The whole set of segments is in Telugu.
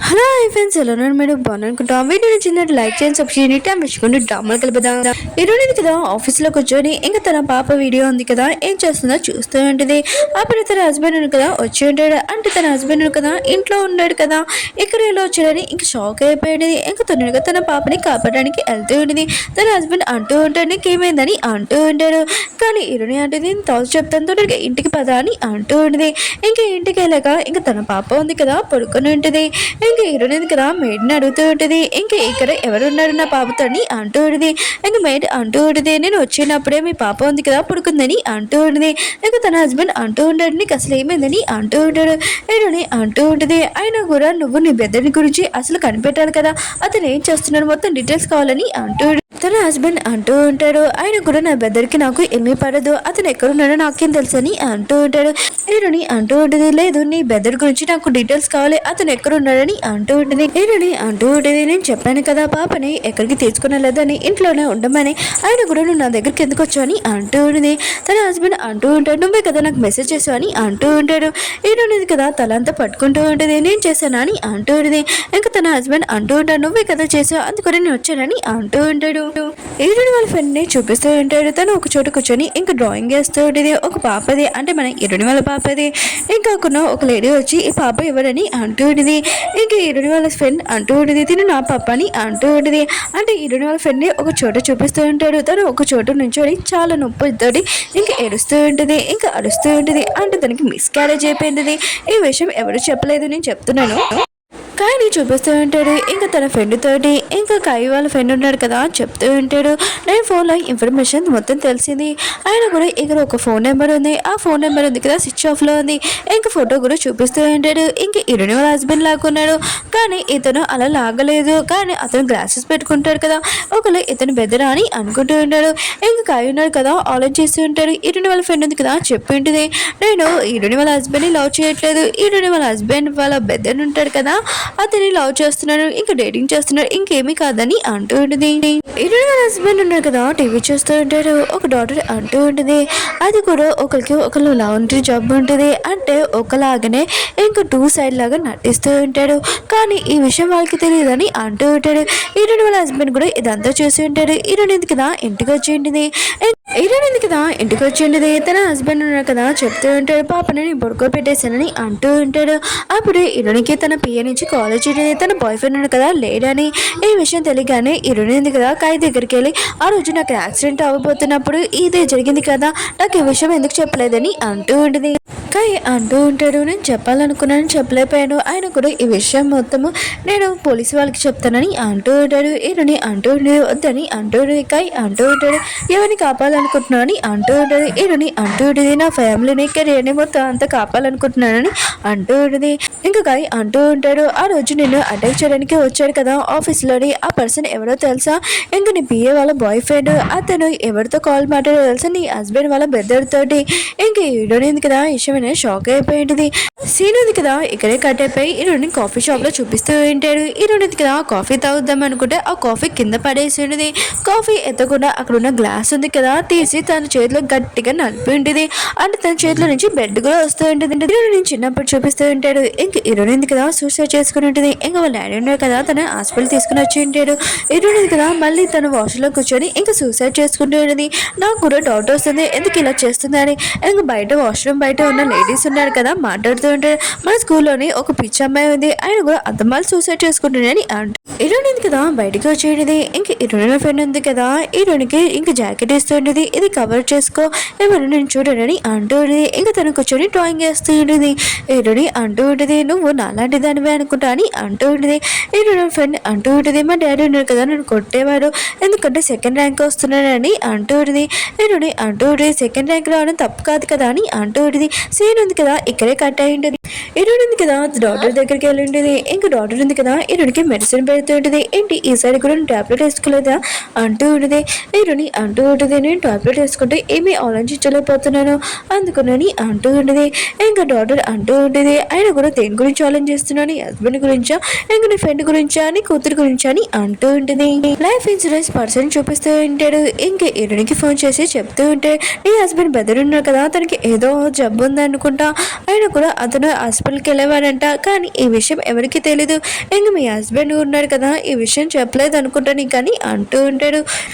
హలో ఫ్రెండ్స్, ఎలా ఉన్నారు మేడం? బాగున్నాను అనుకుంటా. వీడియో నచ్చినట్టు లైక్ చేయండి, సబ్స్క్రైబ్ చేయండి, టైం వేసుకుంటూ డ్రామాలు కలుపుదాం. ఈరోజు కదా ఆఫీస్లో కూర్చొని ఇంకా తన పాప వీడియో ఉంది కదా, ఏం చేస్తుందో చూస్తూ ఉంటుంది. అప్పుడు తన హస్బెండ్ కదా వచ్చి ఉంటాడు. అంటే తన హస్బెండ్ కదా ఇంట్లో ఉన్నాడు కదా, ఇక్కడ ఎలా వచ్చాడని ఇంకా షాక్ అయిపోయింది. ఇంకా తొందరగా తన పాపని కాపాడడానికి వెళ్తూ ఉంటుంది. తన హస్బెండ్ అంటూ ఉంటాడు, నీకేమైందని అంటూ ఉంటాడు. కానీ ఇరుని అంటే నేను తాను చెప్తాను, తొందరగా ఇంటికి పదా అని అంటూ ఉంటుంది. ఇంకా ఇంటికి వెళ్ళాక ఇంకా తన పాప ఉంది కదా పడుకొని ఉంటుంది. ఇంకా హీరోయిన్ కదా మేడ్ని అడుగుతూ ఉంటుంది. ఇంకా ఇక్కడ ఎవరున్నారు నా పాపతో అంటూ ఉంటుంది. ఇంకా మేడ్ అంటూ ఉంటుంది, నేను వచ్చినప్పుడే మీ పాప ఉంది కదా పడుకుందని అంటూ ఉంటుంది. ఇంకా తన హస్బెండ్ అంటూ ఉంటాడు, నీకు అసలు ఏమైందని అంటూ ఉంటాడు. హీరోని అంటూ ఉంటుంది, అయినా కూడా నువ్వు నీ బెదర్ని గురించి అసలు కనిపెట్టాలి కదా, అతను ఏం చేస్తున్నాడు మొత్తం డీటెయిల్స్ కావాలని అంటూ తన హస్బెండ్ అంటూ ఉంటాడు. ఆయన కూడా నా బెదర్కి నాకు ఏమీ పడదు, అతను ఎక్కడున్నాడో నాకేం తెలుసని అంటూ ఉంటాడు. హీరోని అంటూ ఉంటుంది, లేదు నీ బెదర్ గురించి నాకు డీటెయిల్స్ కావాలి, అతను ఎక్కడున్నాడని అంటూ ఉంటుంది. హీరోని అంటూ ఉంటుంది, నేను చెప్పాను కదా పాపని ఎక్కడికి తీసుకుని వెళ్ళదని, ఇంట్లోనే ఉండమని. ఆయన కూడా నువ్వు నా దగ్గరికి ఎందుకు వచ్చావు అని అంటూ ఉంటుంది. తన హస్బెండ్ అంటూ ఉంటాడు, నువ్వే కదా నాకు మెసేజ్ చేసావు అని అంటూ ఉంటాడు. హీరోని కదా తలంతా పట్టుకుంటూ ఉంటుంది, నేను చేశానా అని అంటూ ఉంటుంది. ఇంకా తన హస్బెండ్ అంటూ ఉంటాడు, నువ్వే కదా చేసావు, అందుకని నేను వచ్చానని అంటూ ఉంటాడు. హీరోని వాళ్ళ ఫ్రెండ్ ని చూపిస్తూ ఉంటాడు. తను ఒక చోట కూర్చొని ఇంకా డ్రాయింగ్ వేస్తూ ఉంటుంది. ఒక పాపది, అంటే మన హీరోని వాళ్ళ పాపది. ఇంకా ఒక లేడీ వచ్చి ఈ పాప ఎవరని అంటూ ఉంటుంది. ఇంకా హీరోని వాళ్ళ ఫ్రెండ్ అంటూ ఉంటుంది, తిను నా పాప అని అంటూ ఉంటుంది. అంటే హీరోని వాళ్ళ ఫ్రెండ్ ని ఒక చోట చూపిస్తూ ఉంటాడు. తను ఒక చోట నుంచొని చాలా నొప్పితోటి ఇంకా ఏడుస్తూ ఉంటుంది, ఇంకా అరుస్తూ ఉంటుంది. అంటే తనకి మిస్ క్యారేజ్ అయిపోయింది. ఈ విషయం ఎవరు చెప్పలేదు, నేను చెప్తున్నాను. కాయని చూపిస్తూ ఉంటాడు. ఇంకా తన ఫ్రెండ్ తోటి ఇంకా కాయి వాళ్ళ ఫ్రెండ్ ఉన్నాడు కదా చెప్తూ ఉంటాడు, నేను ఫోన్లో ఇన్ఫర్మేషన్ మొత్తం తెలిసింది. ఆయన కూడా ఇక్కడ ఒక ఫోన్ నెంబర్ ఉంది, ఆ ఫోన్ నెంబర్ ఉంది కదా స్విచ్ ఆఫ్లో ఉంది. ఇంకా ఫోటో కూడా చూపిస్తూ ఉంటాడు. ఇంకా ఇరుని వాళ్ళ హస్బెండ్ లాక్కున్నాడు, కానీ ఇతను అలా లాగలేదు. కానీ అతను గ్లాసెస్ పెట్టుకుంటాడు కదా, ఒకళ్ళు ఇతను బెదరా అని అనుకుంటూ ఉంటాడు. ఇంకా కాయి ఉన్నాడు కదా ఆలోచిస్తూ ఉంటాడు. ఇరుని వాళ్ళ ఫ్రెండ్ ఉంది కదా చెప్పింటుంది, నేను ఇరుని వాళ్ళ హస్బెండ్ని లవ్ చేయట్లేదు, ఇరుని వాళ్ళ హస్బెండ్ వాళ్ళ బెదర్ ఉంటాడు కదా అతని లవ్ చేస్తున్నాడు, ఇంకా డేటింగ్ చేస్తున్నాడు, ఇంకేమీ కాదని అంటూ ఉంటుంది. ఇరుని వాళ్ళ హస్బెండ్ ఉన్నాడు కదా టీవీ చూస్తూ ఉంటాడు. ఒక డాక్టర్ అంటూ ఉంటుంది, అది కూడా ఒకళ్ళు లాండ్రీ జాబ్ ఉంటుంది, అంటే ఒకలాగానే ఇంకా టూ సైడ్ లాగా నటిస్తూ ఉంటాడు. కానీ ఈ విషయం వాళ్ళకి తెలియదని అంటూ ఉంటాడు. ఇరుని వాళ్ళ హస్బెండ్ కూడా ఇదంతా చూసి ఉంటాడు. ఇరుని కదా ఇంటికి వచ్చి ఉంటుంది. ఇరుని కదా ఇంటికి వచ్చి ఉంటుంది. తన హస్బెండ్ ఉన్నాడు కదా చెప్తూ ఉంటాడు, పాపని నేను పడుకోబెట్టేశానని అంటూ ఉంటాడు. అప్పుడు ఇరునికి తన పిఏ నుంచి కాలేజ్ తన బాయ్ ఫ్రెండ్ ఉన్నాడు కదా లేడని ఈ విషయం తెలియగానే ఇరుని కదా కాయ దగ్గరికి వెళ్ళి, ఆ రోజు నాకు యాక్సిడెంట్ అవ్వబోతున్నప్పుడు ఇదే జరిగింది కదా, నాకు ఈ విషయం ఎందుకు చెప్పలేదని అంటూ ఉంటుంది. కాయ అంటూ ఉంటాడు, నేను చెప్పాలనుకున్నాను చెప్పలేకపోయాను, ఆయన కూడా ఈ విషయం మొత్తము నేను పోలీసు వాళ్ళకి చెప్తానని అంటూ ఉంటాడు. ఇరుని అంటూ ఉంటాడు, వద్దని అంటూ ఉంటుంది. కాయ అంటూ ఉంటాడు, ఎవరిని కాపాలనుకుంటున్నాను అని అంటూ ఉంటుంది. ఇరుని అంటూ ఉంటుంది, నా ఫ్యామిలీని కెరీర్ని మొత్తం అంతా కాపాలనుకుంటున్నానని అంటూ ఉంటుంది. ఇంకా కాయ అంటూ ఉంటాడు, ఆ రోజు నేను అటాక్ చేయడానికి వచ్చాడు కదా ఆఫీస్లోని, ఆ పర్సన్ ఎవరో తెలుసా, ఇంకా నీ పిఏ వాళ్ళ బాయ్ ఫ్రెండ్, అతను ఎవరితో కాల్ మాట్లాడో తెలుసా, నీ హస్బెండ్ వాళ్ళ బెదర్ తోటి. ఇంకా ఈడోనేది కదా విషయం షాక్ అయిపోయింది. సీన్ ఉంది కదా ఇక్కడే కట్ అయిపోయి ఈరోజు కాఫీ షాప్ లో చూపిస్తూ ఉంటాడు. ఈరోజు కదా కాఫీ తాగుద్దాం అనుకుంటే ఆ కాఫీ కింద పడేసి ఉంటుంది. కాఫీ ఎత్తకుండా అక్కడ ఉన్న గ్లాస్ ఉంది కదా తీసి తన చేతిలో గట్టిగా నలిపి ఉంటుంది. అంటే తన చేతిలో నుంచి బ్లడ్ కూడా వస్తూ ఉంటుంది. నేను చిన్నప్పుడు చూపిస్తూ ఉంటాడు. ఇంక ఈరోజు కదా సూసైడ్ చేసుకుని ఉంటుంది. ఇంకా వాళ్ళ డాడీ ఉన్నాడు కదా తన హాస్పిటల్ తీసుకుని వచ్చి ఉంటాడు. ఈరోజు కదా మళ్ళీ తన వాష్లో కూర్చొని ఇంకా సూసైడ్ చేసుకుంటూ ఉంటుంది. నాకు కూడా డౌట్ వస్తుంది ఎందుకు ఇలా చేస్తుందని. ఇంకా బయట వాష్రూమ్ బయట ఉన్న లేడీస్ ఉన్నారు కదా మాట్లాడుతూ ఉంటారు, మన స్కూల్లోని ఒక పిచ్చి అమ్మాయి ఉంది, ఆయన కూడా అద్దమాలు సూసైడ్ చేసుకుంటున్నాడని అంటారు. హీరోయిన్ కదా బయటకు వచ్చేది. ఇంక హీరోయిన్ ఫ్రెండ్ ఉంది కదా హీరోయిన్కి ఇంక జాకెట్ ఇస్తుంటది, ఇది కవర్ చేసుకో ఎవరు నేను చూడని అంటూ ఉంటుంది. ఇంకా తను కూర్చొని డ్రాయింగ్ వేస్తూ ఉంటుంది. హీరోయిన్ అంటూ ఉంటుంది, నువ్వు నాలాంటి దానివే అనుకుంటా అని అంటూ ఉంటుంది. హీరోయిన్ ఫ్రెండ్ అంటూ ఉంటుంది, మా డాడీ ఉన్నారు కదా నన్ను కొట్టేవాడు ఎందుకంటే సెకండ్ ర్యాంక్ వస్తున్నాడని అంటూ ఉంటుంది. హీరోయిన్ అంటూ ఉంటుంది, సెకండ్ ర్యాంక్ రావడం తప్పు కాదు కదా అని అంటూ ఉంటుంది. సీన్ ఉంది కదా ఇక్కడే కట్ అయి ఉంటుంది. హీరోయిన్ ఉంది కదా డాక్టర్ దగ్గరికి వెళ్ళి ఉంటుంది. ఇంకా డాక్టర్ ఉంది కదా హీరోయిన్కి మెడిసిన్ పెడుతూ ఉంటుంది. ఏంటి ఈసారి కూడా నేను టాబ్లెట్ వేసుకోలేదా అంటూ ఉంటుంది. హీరోయిన్ అంటూ ఉంటుంది, నేను టాబ్లెట్ వేసుకుంటే ఏమీ ఆలోచించలేకపోతున్నాను అందుకునని అంటూ ఉండేది. ఇంకా డాక్టర్ అంటూ ఉండేది, ఆయన కూడా దేని గురించి ఆలోచిస్తున్నాను, నీ హస్బెండ్ గురించా, ఇంకా నీ ఫ్రెండ్ గురించా, నీ కూతురు గురించా అని అంటూ ఉంటుంది. లైఫ్ ఇన్సూరెన్స్ పర్సన్ చూపిస్తూ ఉంటాడు. ఇంకా ఇరునికి ఫోన్ చేసి చెప్తూ ఉంటే, నీ హస్బెండ్ బెదర్ ఉన్నారు కదా, తనకి ఏదో జబ్బు ఉందనుకుంటా, ఆయన కూడా అతను హాస్పిటల్కి వెళ్ళేవారంట, కానీ ఈ విషయం ఎవరికి తెలీదు, ఇంక మీ హస్బెండ్ ఉన్నాడు కదా ఈ విషయం చెప్పలేదు అనుకుంటాను కానీ అంటూ ఉంటాడు.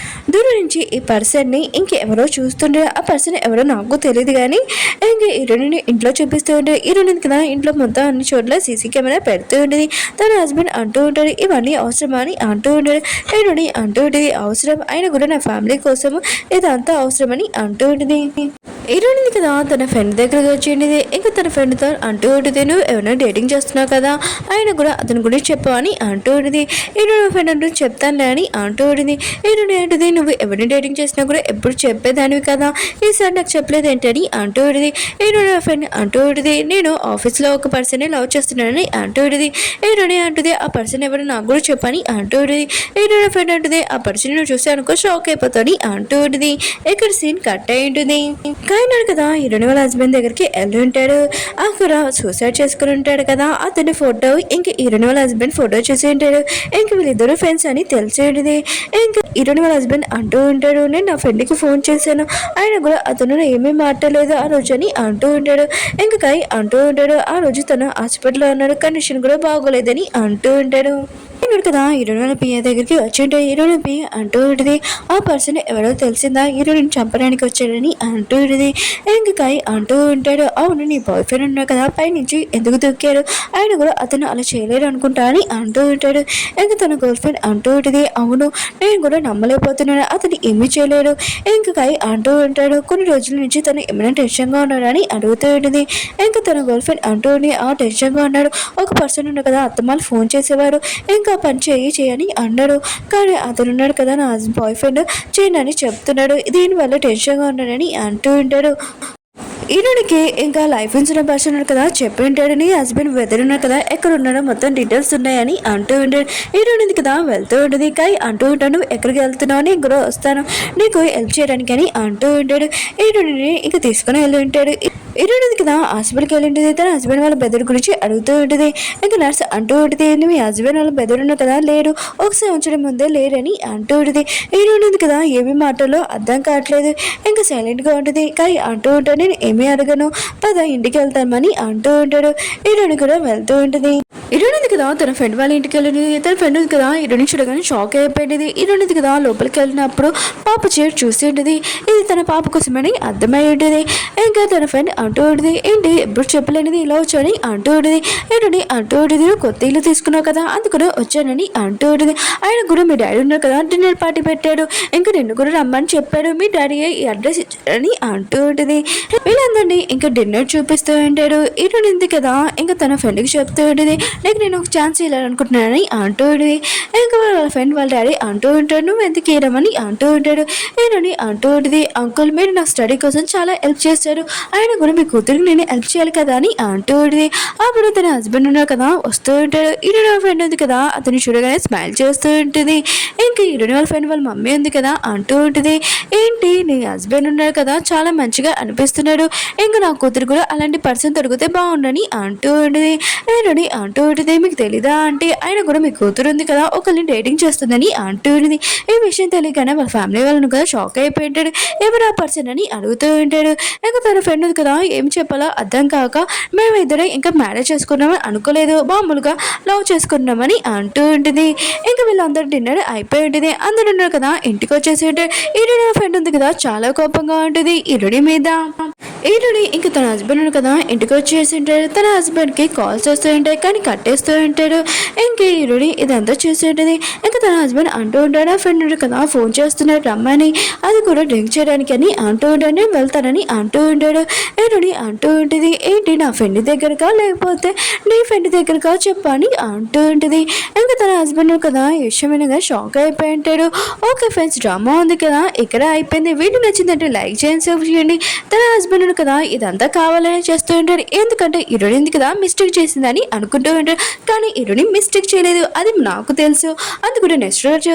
దూరం నుంచి ఈ పర్సన్ని ఇంకెవరో చూస్తుంటే ఆ పర్సన్ ఎవరో నాకు తెలియదు కానీ ఇంక హీరోయిన్ ఇంట్లో చూపిస్తూ ఉంటే హీరోయిన్ కదా ఇంట్లో మొత్తం అన్ని చోట్ల సీసీ కెమెరా పెడుతూ ఉండేది. తన హస్బెండ్ అంటూ ఉంటాడు, ఇవన్నీ అవసరమా అని అంటూ ఉంటాడు. హీరోయిన్ అంటూ ఉంటుంది, అవసరం, ఆయన కూడా నా ఫ్యామిలీ కోసం ఇదంతా అవసరమని అంటూ ఉంటుంది. హీరోయిన్ కదా తన ఫ్రెండ్ దగ్గరకు వచ్చింది. ఇంకా తన ఫ్రెండ్తో అంటూ ఉంటుంది, నువ్వు ఎవరైనా డేటింగ్ చేస్తున్నావు కదా, ఆయన కూడా అతని గురించి చెప్పు అని అంటూ ఉంటుంది. హీరోయిన్ ఫ్రెండ్ అంటూ చెప్తానులే అని అంటూ ఉంటుంది. హీరోయిన్ ఏంటిది, నువ్వు ఎవరిని డేటింగ్ చేసినా కూడా ఎప్పుడు చెప్పేదానివి కదా, ఈసారి నాకు చెప్పలేదు ఏంటని అంటూ ఉంటుంది. హీరోయిన్ ఫ్రెండ్ అంటూ ఉంటుంది, నేను ఆఫీస్లో ఒక పర్సన్ని లవ్ చేస్తున్నానని అంటూ ఉంటుంది. హీరోయిన్ అంటుంది, ఆ పర్సన్ ఎవరు నాకు కూడా చెప్పని అంటూ ఉంటుంది. హీరోయిన్ ఫ్రెండ్ అంటుంది, ఆ పర్సన్ నువ్వు చూస్తే అనుకో షాక్ అయిపోతాని అంటూ ఉంటుంది. ఇక్కడ సీన్ కట్ అయి ఉంటుంది. కాయనాడు కదా హీరోయిన్ వాళ్ళ హస్బెండ్ దగ్గరికి వెళ్ళి ఉంటాడు. అక్కడ సూసైడ్ చేసుకుని ఉంటాడు కదా, అతని ఫోటో ఇంక హీరోయిన్ వాళ్ళ హస్బెండ్ ఫోటో చూసి ఉంటాడు. ఇంక వీళ్ళిద్దరు ఫ్రెండ్స్ అని తెలిసి ఉంటుంది. ఇంకా హీరోయిన్ వాళ్ళ హస్బెండ్ అంటూ ఉంటాడు, నేను నా ఫ్రెండ్కి ఫోన్ చేశాను, ఆయన కూడా అతను ఏమీ మాట్లాడలేదు ఆ రోజు అని అంటూ ఉంటాడు. ఇంకా కాయ్ అంటూ ఉంటాడు, ఆ రోజు తను హాస్పిటల్లో ఉన్నాడు, కండిషన్ కూడా బాగోలేదని అంటూ ఉంటాడు. కదా హీరోయిన్ పిఏ దగ్గరికి వచ్చింటే హీరోయిన్ పిఏ అంటూ ఉంటుంది, ఆ పర్సన్ ఎవరో తెలిసిందా, హీరోయిన్ చంపడానికి వచ్చాడని అంటూ ఉంటుంది. ఇంకా కాయ్ అంటూ ఉంటాడు, అవును నీ బాయ్ ఫ్రెండ్ ఉన్నాడు కదా పైనుంచి ఎందుకు దొక్కారు, ఆయన కూడా అతను అలా చేయలేరు అనుకుంటా అని అంటూ ఉంటాడు. ఇంకా తన గర్ల్ ఫ్రెండ్ అంటూ ఉంటుంది, అవును నేను కూడా నమ్మలేకపోతున్నాను, అతను ఏమీ చేయలేడు. ఇంకా కాయ్ అంటూ ఉంటాడు, కొన్ని రోజుల నుంచి తను ఏమైనా టెన్షన్గా ఉన్నాడని అడుగుతూ ఉంటుంది. ఇంకా తన గర్ల్ ఫ్రెండ్ అంటూ ఉండి, ఆ టెన్షన్గా ఉన్నాడు, ఒక పర్సన్ ఉన్నాడు కదా అత్తమాలు ఫోన్ చేసేవారు, ఇంకా పని చేయని అన్నాడు, కానీ అతను ఉన్నాడు కదా నా బాయ్ ఫ్రెండ్ చేయను అని చెప్తున్నాడు, దీనివల్ల టెన్షన్గా ఉన్నాడని అంటూ ఉంటాడు. హీరోనికి ఇంకా లైఫ్ ఇన్సూరెన్స్ పర్సన్ ఉన్నాడు కదా చెప్పి ఉంటాడు, నీ హస్బెండ్ వెదర్ ఉన్నాడు కదా ఎక్కడ ఉన్నాడో మొత్తం డీటెయిల్స్ ఉన్నాయని అంటూ ఉంటాడు. హీరోయిన్ కదా వెళ్తూ ఉంటుంది, కాయ్ అంటూ ఉంటాను, ఎక్కడికి వెళ్తున్నావు, నేను కూడా వస్తాను నీకు హెల్ప్ చేయడానికి అని అంటూ ఉంటాడు. హీరోయిన్ ఇంకా తీసుకుని వెళ్ళి ఉంటాడు. హీరోయిన్ కదా హాస్పిటల్కి వెళ్ళి ఉంటుంది, తన హస్బెండ్ వాళ్ళ బెదర్ గురించి అడుగుతూ ఉంటుంది. ఇంకా నర్స్ అంటూ ఉంటుంది, మీ హస్బెండ్ వాళ్ళ బెదర్ ఉన్నాడు కదా లేడు, ఒక సంవత్సరం ముందే లేరని అంటూ ఉంటుంది. హీరోయిన్ కదా ఏమి మాటలో అర్థం కావట్లేదు, ఇంకా సైలెంట్గా ఉంటుంది. కాయ్ అంటూ ఉంటాను, నేను ఏమి అడగను, పద ఇంటికి వెళ్తామని అంటూ ఉంటాడు. హీరోయిన్ కూడా వెళ్తూ ఉంటుంది. హీరోయిన్ కదా తన ఫ్రెండ్ వాళ్ళ ఇంటికి వెళ్ళింది. తన ఫ్రెండ్ కదా హీరోయిన్ చూడగానే షాక్ అయిపోయింది. హీరోయిన్ కదా లోపలికి వెళ్ళినప్పుడు పాప చీర చూసి ఉంటుంది, ఇది తన పాప కోసమని అర్థమై ఉంటుంది. ఇంకా తన ఫ్రెండ్ అంటూ ఉంటుంది, ఏంటి ఎప్పుడు చెప్పలేనిది ఇలా వచ్చాని అంటూ ఉంటుంది. హీరోయిన్ అంటూ ఉంటుంది, కొత్త ఇల్లు తీసుకున్నావు కదా అందుకు వచ్చానని అంటూ ఉంటుంది. ఆయన కూడా మీ డాడీ ఉన్నారు కదా డిన్నర్ పార్టీ పెట్టాడు, ఇంకా నిన్ను కూడా రమ్మని చెప్పాడు, మీ డాడీ ఈ అడ్రస్ ఇచ్చారని అంటూ ఉంటుంది. వీళ్ళందరినీ ఇంకా డిన్నర్ చూపిస్తూ ఉంటాడు. హీరోయిన్ కదా ఇంకా తన ఫ్రెండ్కి చెప్తూ ఉంటుంది, నీకు నేను ఒక ఛాన్స్ ఇవ్వాలనుకుంటున్నానని అంటూ ఉంటుంది. ఇంకా వాళ్ళ ఫ్రెండ్ వాళ్ళ డాడీ అంటూ ఉంటాడు, నువ్వు ఎందుకు ఇవ్వమని అంటూ ఉంటాడు. హీరోయిన్ అంటూ ఉంటుంది, అంకుల్ మీరు నా స్టడీ కోసం చాలా హెల్ప్ చేశారు, ఆయన కూడా మీ కూతురికి నేను హెల్ప్ చేయాలి కదా అని అంటూ ఉంటుంది. అప్పుడు తన హస్బెండ్ ఉన్నాడు కదా వస్తూ ఉంటాడు. హీరోయిన్ ఫ్రెండ్ ఉంది కదా అతను చూడగానే స్మైల్ చేస్తూ ఉంటుంది. ఇంకా హీరోయిన్ వాళ్ళ ఫ్రెండ్ వాళ్ళ మమ్మీ ఉంది కదా అంటూ ఉంటుంది, ఏంటి నీ హస్బెండ్ ఉన్నాడు కదా చాలా మంచిగా అనిపిస్తున్నాడు, ఇంకా నా కూతురు కూడా అలాంటి పర్సన్ దొరికితే బాగుండని అంటూ ఉంటుంది. హీరోయిన్ అంటూ ఉంటుంది, మీకు తెలీదా అంటే ఆయన కూడా మీ కూతురు ఉంది కదా ఒకరిని డేటింగ్ చేస్తుందని అంటూ ఉంటుంది. ఈ విషయం తెలియగానే వాళ్ళ ఫ్యామిలీ వాళ్ళను కదా షాక్ అయిపోయి ఉంటాడు, ఎవరు ఆ పర్సన్ అని అడుగుతూ ఉంటాడు. ఇంకా తన ఫ్రెండ్ ఉంది కదా ఏం చెప్పాలో అర్థం కాక, మేమిద్దరం ఇంకా మ్యారేజ్ చేసుకున్నామని అనుకోలేదు, మామూలుగా లవ్ చేసుకున్నామని అంటూ ఉంటుంది. ఇంకా వీళ్ళందరూ డిన్నర్ అయిపోయి ఉంటుంది. అందరూ ఉన్నారు కదా ఇంటికి వచ్చేసి ఉంటే హీరోయిన్ ఫ్రెండ్ ఉంది కదా చాలా కోపంగా ఉంటుంది హీరోయిన్ మీద. హీరోయిన్ ఇంకా తన హస్బెండ్ కదా ఇంటికి వచ్చేసి ఉంటాడు. తన హస్బెండ్కి కాల్స్ వస్తూ ఉంటాయి కానీ కట్టేస్తూ ఉంటాడు. ఇంకా హీరోయిన్ ఇదంతా చూసి ఉంటుంది. ఇంకా తన హస్బెండ్ అంటూ ఉంటాడు, ఆ ఫ్రెండ్ కదా ఫోన్ చేస్తున్నాడు రమ్మని, అది కూడా డ్రింక్ చేయడానికి అని అంటూ ఉంటాడు, నేను వెళ్తానని అంటూ ఉంటాడు. హీరోయిన్ అంటూ ఉంటుంది, ఏంటి నా ఫ్రెండ్ దగ్గరకా లేకపోతే నీ ఫ్రెండ్ దగ్గరకా చెప్పని అంటూ ఉంటుంది. ఇంకా తన హస్బెండ్ కదా ఈ విషయమైనగా షాక్ అయిపోయి ఉంటాడు. ఓకే ఫ్రెండ్స్, డ్రామా ఉంది కదా ఇక్కడ అయిపోయింది. వీడియో నచ్చిందంటే లైక్ చేయండి, షేర్ చేయండి. తన హస్బెండ్ కదా ఇదంతా కావాలని చేస్తూ ఉంటాడు, ఎందుకంటే హీరోయిన్ కదా మిస్టేక్ చేసిందని అనుకుంటూ ఉంటాడు, కానీ హీరోయిన్ మిస్టేక్ చేయలేదు అది నాకు తెలుసు, అది కూడా నెక్స్ట్ రోజు